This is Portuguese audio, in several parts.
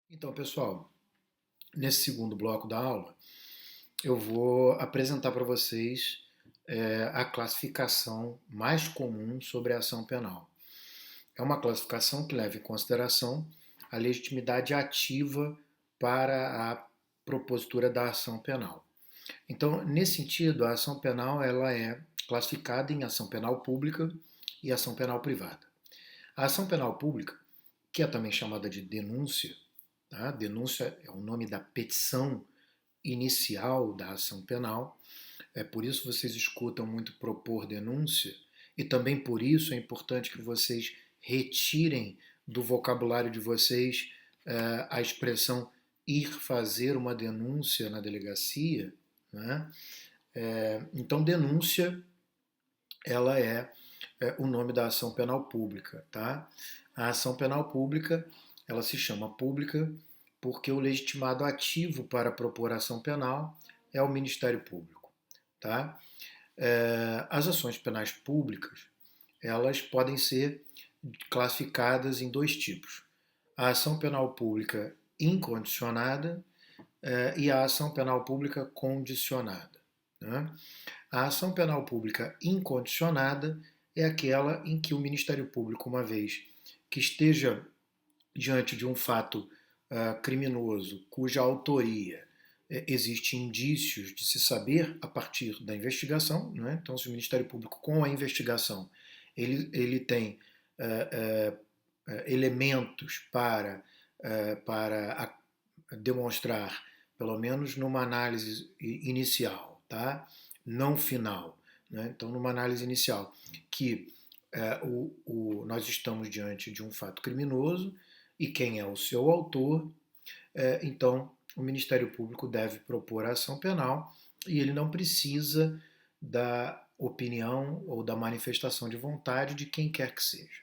Então, pessoal, nesse segundo bloco da aula, eu vou apresentar para vocês a classificação mais comum sobre a ação penal. É uma classificação que leva em consideração a legitimidade ativa para a propositura da ação penal. Então, nesse sentido, a ação penal ela é classificada em ação penal pública e ação penal privada. A ação penal pública, que é também chamada de denúncia, tá? Denúncia é o nome da petição inicial da ação penal. É por isso que vocês escutam muito propor denúncia e também por isso é importante que vocês retirem do vocabulário de vocês a expressão ir fazer uma denúncia na delegacia, né? Então, denúncia ela é o nome da ação penal pública, tá? A ação penal pública ela se chama pública porque o legitimado ativo para propor ação penal é o Ministério Público, tá? As ações penais públicas elas podem ser classificadas em dois tipos: a ação penal pública incondicionada e a ação penal pública condicionada, né? A ação penal pública incondicionada é aquela em que o Ministério Público, uma vez que esteja diante de um fato criminoso cuja autoria existe indícios de se saber a partir da investigação, né? Então, se o Ministério Público, com a investigação, ele tem elementos para demonstrar, pelo menos numa análise inicial, tá? Não final, né? Então, numa análise inicial, que nós estamos diante de um fato criminoso e quem é o seu autor, então o Ministério Público deve propor a ação penal e ele não precisa da opinião ou da manifestação de vontade de quem quer que seja.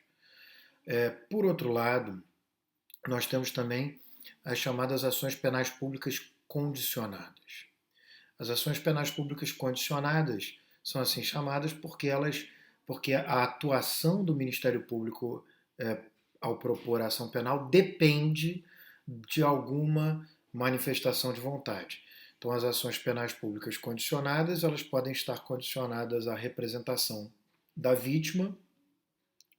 Por outro lado, nós temos também as chamadas ações penais públicas condicionadas. As ações penais públicas condicionadas são assim chamadas porque a atuação do Ministério Público ao propor a ação penal depende de alguma manifestação de vontade. Então, as ações penais públicas condicionadas, elas podem estar condicionadas à representação da vítima,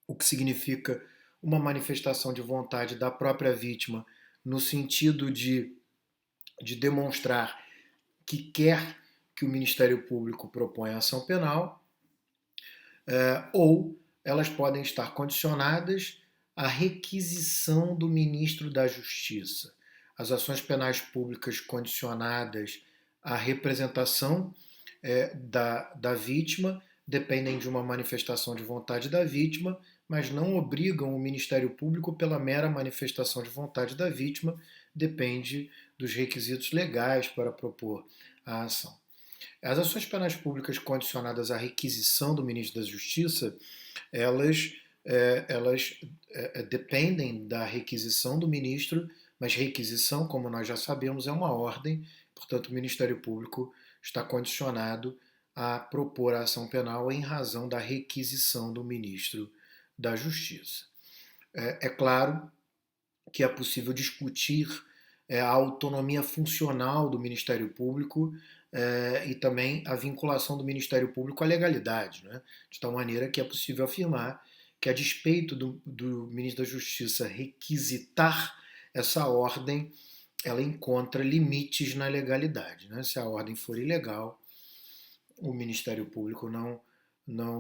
o que significa uma manifestação de vontade da própria vítima no sentido de demonstrar que quer que o Ministério Público proponha ação penal, ou elas podem estar condicionadas à requisição do ministro da Justiça. As ações penais públicas condicionadas à representação da vítima dependem de uma manifestação de vontade da vítima, mas não obrigam o Ministério Público pela mera manifestação de vontade da vítima, depende dos requisitos legais para propor a ação. As ações penais públicas condicionadas à requisição do ministro da Justiça, elas dependem da requisição do ministro, mas requisição, como nós já sabemos, é uma ordem, portanto, o Ministério Público está condicionado a propor a ação penal em razão da requisição do ministro da Justiça. É claro que é possível discutir a autonomia funcional do Ministério Público e também a vinculação do Ministério Público à legalidade, né? De tal maneira que é possível afirmar que, a despeito do ministro da Justiça requisitar essa ordem, ela encontra limites na legalidade, né? Se a ordem for ilegal, o Ministério Público não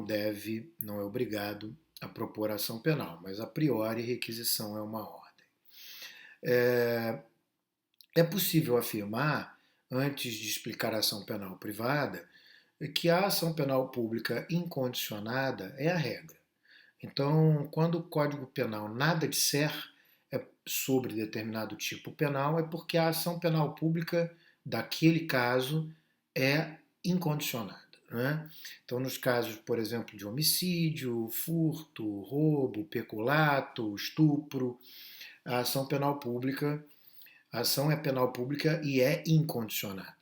é obrigado a propor ação penal, mas a priori requisição é uma ordem. É possível afirmar, antes de explicar a ação penal privada, que a ação penal pública incondicionada é a regra. Então, quando o Código Penal nada disser sobre determinado tipo penal, é porque a ação penal pública daquele caso é incondicionada, né? Então, nos casos, por exemplo, de homicídio, furto, roubo, peculato, estupro, a ação penal pública, a ação é penal pública e é incondicionada.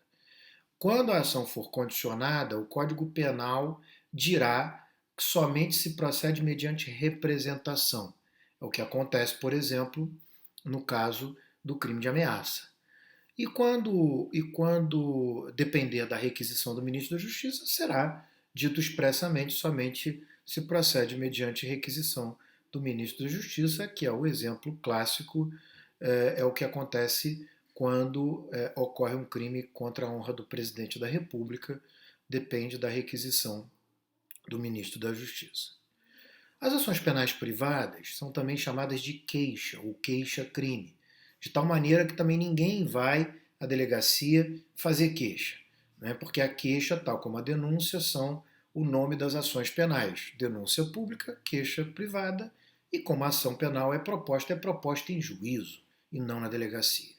Quando a ação for condicionada, o Código Penal dirá que somente se procede mediante representação. É o que acontece, por exemplo, no caso do crime de ameaça. E quando depender da requisição do ministro da Justiça, será dito expressamente somente se procede mediante requisição do ministro da Justiça, que é o exemplo clássico, é o que acontece quando ocorre um crime contra a honra do presidente da República, depende da requisição do ministro da Justiça. As ações penais privadas são também chamadas de queixa ou queixa-crime, de tal maneira que também ninguém vai à delegacia fazer queixa, né? Porque a queixa, tal como a denúncia, são o nome das ações penais. Denúncia pública, queixa privada, e como a ação penal é proposta em juízo e não na delegacia.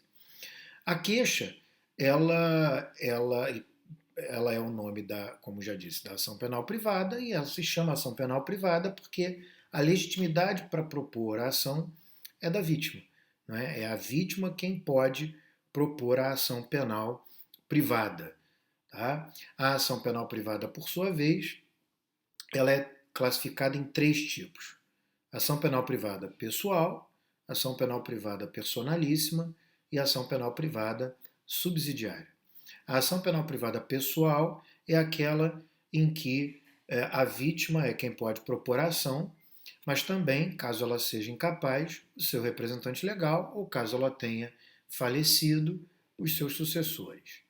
A queixa, ela é o nome da, como já disse, da ação penal privada, e ela se chama ação penal privada porque a legitimidade para propor a ação é da vítima, né? É a vítima quem pode propor a ação penal privada. Tá? A ação penal privada, por sua vez, ela é classificada em 3 tipos: ação penal privada pessoal, ação penal privada personalíssima e ação penal privada subsidiária. A ação penal privada pessoal é aquela em que a vítima é quem pode propor a ação, mas também, caso ela seja incapaz, o seu representante legal, ou caso ela tenha falecido, os seus sucessores.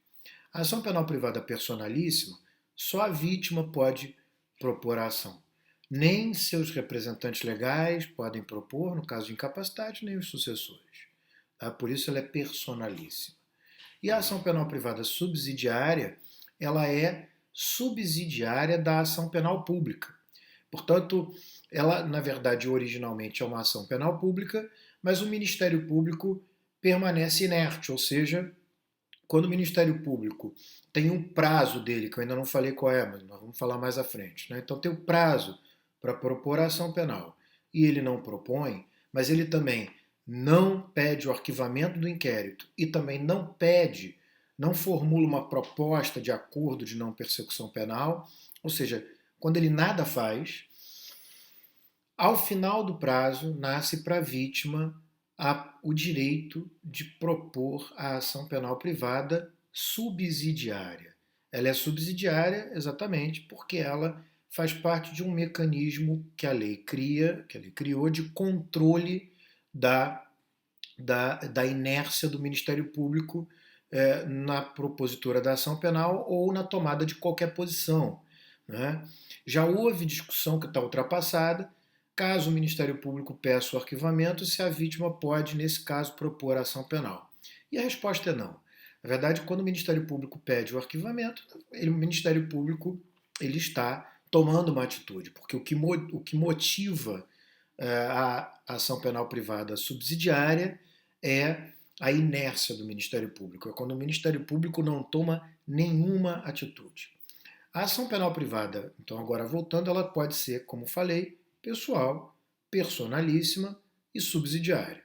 A ação penal privada personalíssima, só a vítima pode propor a ação. Nem seus representantes legais podem propor, no caso de incapacidade, nem os sucessores. Tá? Por isso ela é personalíssima. E a ação penal privada subsidiária, ela é subsidiária da ação penal pública. Portanto, ela, na verdade, originalmente é uma ação penal pública, mas o Ministério Público permanece inerte, ou seja, quando o Ministério Público tem um prazo dele, que eu ainda não falei qual é, mas nós vamos falar mais à frente, né? Então tem o prazo para propor a ação penal e ele não propõe, mas ele também não pede o arquivamento do inquérito e também não pede, não formula uma proposta de acordo de não persecução penal, ou seja, quando ele nada faz, ao final do prazo nasce para a vítima o direito de propor a ação penal privada subsidiária. Ela é subsidiária exatamente porque ela faz parte de um mecanismo que a lei cria, que a lei criou de controle da inércia do Ministério Público na propositura da ação penal ou na tomada de qualquer posição. Né? Já houve discussão que está ultrapassada, caso o Ministério Público peça o arquivamento, se a vítima pode, nesse caso, propor a ação penal. E a resposta é não. Na verdade, quando o Ministério Público pede o arquivamento, o Ministério Público ele está tomando uma atitude, porque o que motiva a ação penal privada subsidiária é a inércia do Ministério Público, é quando o Ministério Público não toma nenhuma atitude. A ação penal privada, então agora voltando, ela pode ser, como falei, pessoal, personalíssima e subsidiária.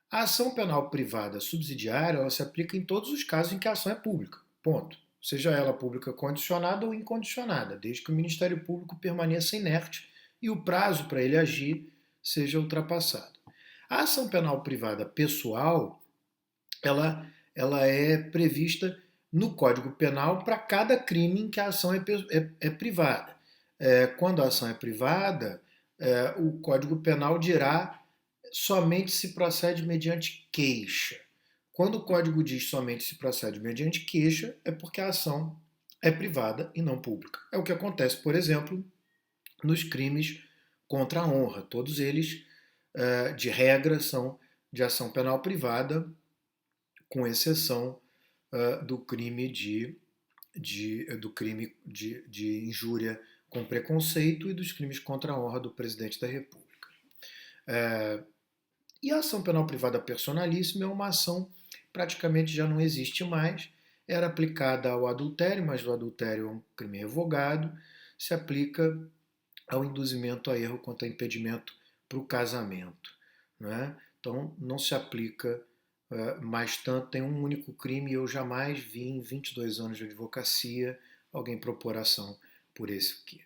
A ação penal privada subsidiária ela se aplica em todos os casos em que a ação é pública, ponto. Seja ela pública condicionada ou incondicionada, desde que o Ministério Público permaneça inerte e o prazo para ele agir seja ultrapassado. A ação penal privada pessoal, ela é prevista no Código Penal para cada crime em que a ação é privada. Quando a ação é privada, o Código Penal dirá somente se procede mediante queixa. Quando o Código diz somente se procede mediante queixa, é porque a ação é privada e não pública. É o que acontece, por exemplo, nos crimes contra a honra. Todos eles, de regra, são de ação penal privada, com exceção do crime de injúria com preconceito e dos crimes contra a honra do presidente da República. E a ação penal privada personalíssima é uma ação praticamente já não existe mais. Era aplicada ao adultério, mas o adultério é um crime revogado. Se aplica ao induzimento a erro quanto a impedimento para o casamento. Né? Então não se aplica mais tanto, tem um único crime e eu jamais vi em 22 anos de advocacia alguém propor ação por esse aqui.